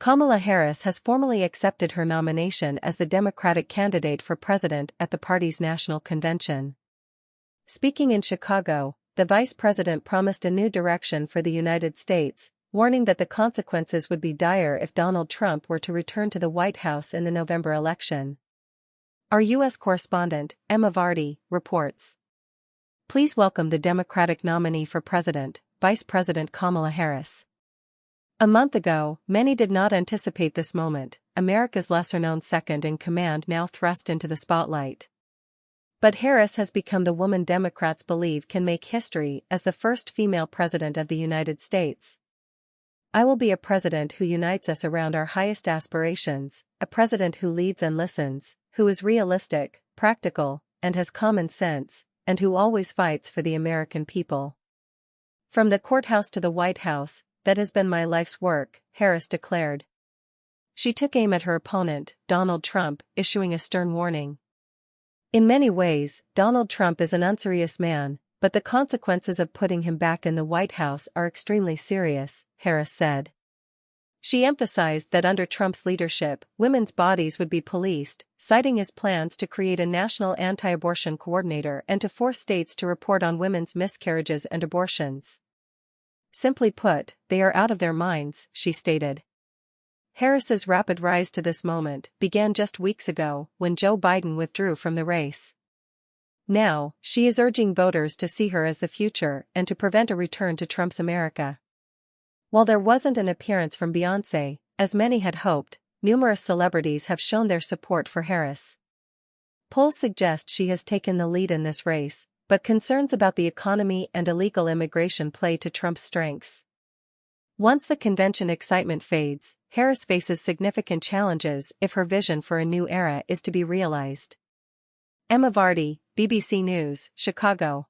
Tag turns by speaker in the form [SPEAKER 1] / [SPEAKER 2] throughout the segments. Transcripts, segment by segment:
[SPEAKER 1] Kamala Harris has formally accepted her nomination as the Democratic candidate for president at the party's national convention. Speaking in Chicago, the vice president promised a new direction for the United States, warning that the consequences would be dire if Donald Trump were to return to the White House in the November election. Our U.S. correspondent, Emma Vardy, reports. Please welcome the Democratic nominee for president, Vice President Kamala Harris. A month ago, many did not anticipate this moment, America's lesser-known second-in-command now thrust into the spotlight. But Harris has become the woman Democrats believe can make history as the first female president of the United States. "I will be a president who unites us around our highest aspirations, a president who leads and listens, who is realistic, practical, and has common sense, and who always fights for the American people. From the courthouse to the White House, that has been my life's work," Harris declared. She took aim at her opponent, Donald Trump, issuing a stern warning. "In many ways, Donald Trump is an unserious man, but the consequences of putting him back in the White House are extremely serious," Harris said. She emphasized that under Trump's leadership, women's bodies would be policed, citing his plans to create a national anti-abortion coordinator and to force states to report on women's miscarriages and abortions. "Simply put, they are out of their minds," she stated. Harris's rapid rise to this moment began just weeks ago when Joe Biden withdrew from the race. Now, she is urging voters to see her as the future and to prevent a return to Trump's America. While there wasn't an appearance from Beyoncé, as many had hoped, numerous celebrities have shown their support for Harris. Polls suggest she has taken the lead in this race, but concerns about the economy and illegal immigration play to Trump's strengths. Once the convention excitement fades, Harris faces significant challenges if her vision for a new era is to be realized. Emma Vardy, BBC News, Chicago.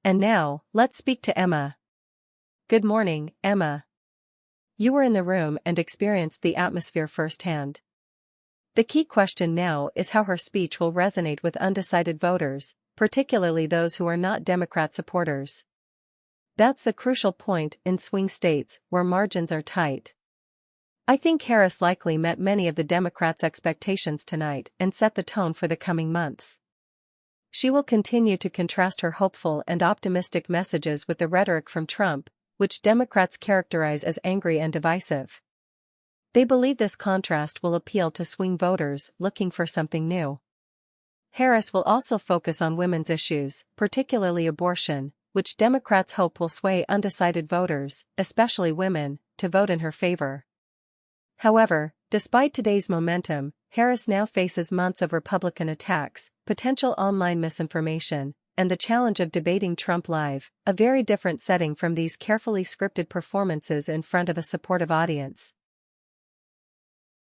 [SPEAKER 1] And now, let's speak to Emma. Good morning, Emma. You were in the room and experienced the atmosphere firsthand. The key question now is how her speech will resonate with undecided voters, particularly those who are not Democrat supporters. That's the crucial point in swing states where margins are tight. I think Harris likely met many of the Democrats' expectations tonight and set the tone for the coming months. She will continue to contrast her hopeful and optimistic messages with the rhetoric from Trump, which Democrats characterize as angry and divisive. They believe this contrast will appeal to swing voters looking for something new. Harris will also focus on women's issues, particularly abortion, which Democrats hope will sway undecided voters, especially women, to vote in her favor. However, despite today's momentum, Harris now faces months of Republican attacks, potential online misinformation, and the challenge of debating Trump live, a very different setting from these carefully scripted performances in front of a supportive audience.